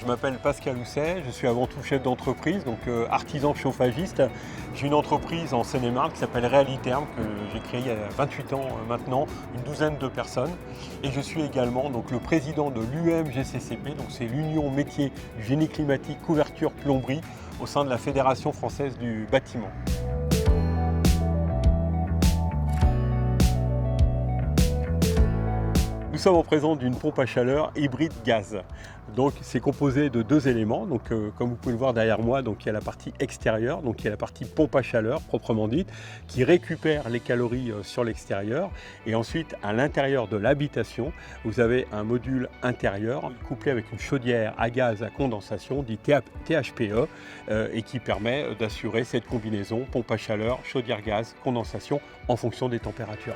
m'appelle Pascal Housset, je suis avant tout chef d'entreprise, donc artisan chauffagiste. J'ai une entreprise en Seine-et-Marne qui s'appelle Realiterm, que j'ai créée il y a 28 ans maintenant, une douzaine de personnes. Et je suis également donc, le président de l'UMGCCP, donc c'est l'Union métier du génie climatique, couverture, plomberie, au sein de la Fédération française du bâtiment. Nous sommes en présence d'une pompe à chaleur hybride gaz. Donc c'est composé de deux éléments. Donc comme vous pouvez le voir derrière moi, donc il y a la partie extérieure, donc il y a la partie pompe à chaleur proprement dite, qui récupère les calories sur l'extérieur. Et ensuite à l'intérieur de l'habitation, vous avez un module intérieur couplé avec une chaudière à gaz à condensation, dit THPE, et qui permet d'assurer cette combinaison pompe à chaleur, chaudière gaz, condensation en fonction des températures.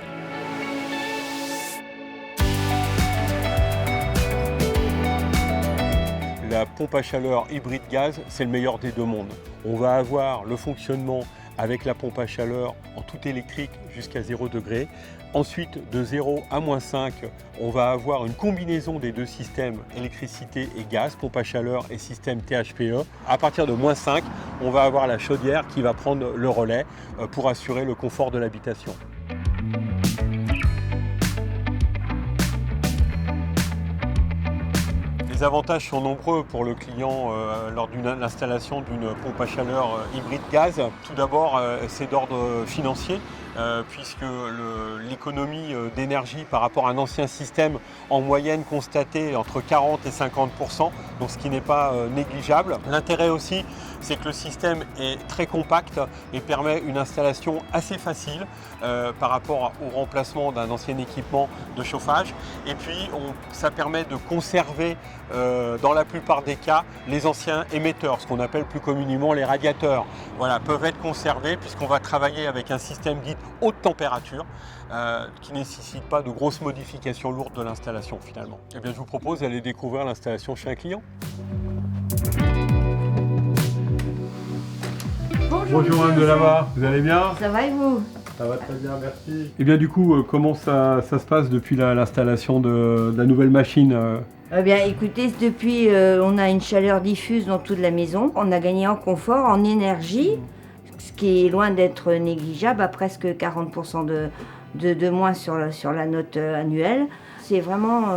La pompe à chaleur hybride gaz, c'est le meilleur des deux mondes. On va avoir le fonctionnement avec la pompe à chaleur en tout électrique jusqu'à 0 degré. Ensuite, de 0 à -5, on va avoir une combinaison des deux systèmes électricité et gaz, pompe à chaleur et système THPE. À partir de -5, on va avoir la chaudière qui va prendre le relais pour assurer le confort de l'habitation. Les avantages sont nombreux pour le client lors de l'installation d'une pompe à chaleur hybride gaz. Tout d'abord, c'est d'ordre financier, puisque l'économie d'énergie par rapport à un ancien système en moyenne constatée entre 40 et 50%, donc ce qui n'est pas négligeable. L'intérêt aussi, c'est que le système est très compact et permet une installation assez facile par rapport au remplacement d'un ancien équipement de chauffage. Et puis, ça permet de conserver dans la plupart des cas les anciens émetteurs, ce qu'on appelle plus communément les radiateurs. Voilà, peuvent être conservés puisqu'on va travailler avec un système dit haute température qui ne nécessite pas de grosses modifications lourdes de l'installation finalement. Eh bien, je vous propose d'aller découvrir l'installation chez un client. Bonjour Anne Delabarre, vous allez bien? Ça va et vous? Ça va très bien, merci. Et bien du coup, comment ça se passe depuis l'installation de la nouvelle machine? Eh bien écoutez, depuis on a une chaleur diffuse dans toute la maison. On a gagné en confort, en énergie, ce qui est loin d'être négligeable, à presque 40% de moins sur la note annuelle. C'est vraiment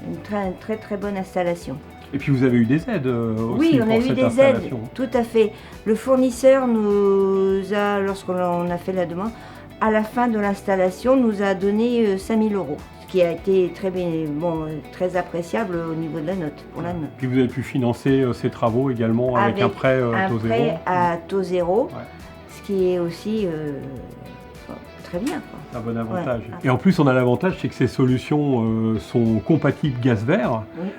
une très bonne installation. Et puis vous avez eu des aides aussi. Oui, on a eu des aides, installation. tout à fait. Le fournisseur nous a, lorsqu'on a fait la demande, à la fin de l'installation, nous a donné 5 000 €, ce qui a été très appréciable au niveau de la note, pour la note. Puis vous avez pu financer ces travaux également avec un prêt taux zéro. Un prêt à taux zéro, Ouais. ce qui est aussi très bien, quoi. C'est un bon avantage. Ouais. Et en plus, on a l'avantage, c'est que ces solutions sont compatibles gaz vert. Oui.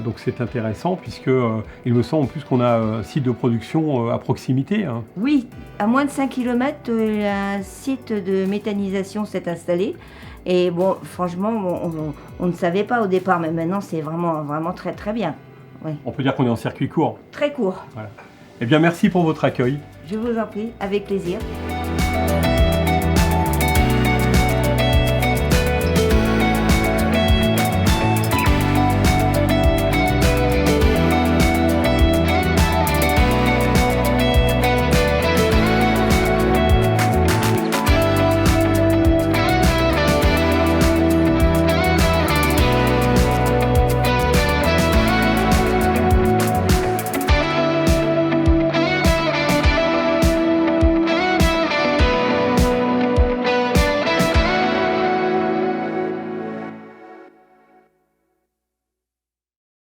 Donc c'est intéressant puisque il me semble en plus qu'on a un site de production à proximité. Hein. Oui, à moins de 5 km, un site de méthanisation s'est installé. Et bon, franchement, on ne savait pas au départ, mais maintenant c'est vraiment très bien. Oui. On peut dire qu'on est en circuit court. Très court. Voilà. Eh bien, merci pour votre accueil. Je vous en prie, avec plaisir.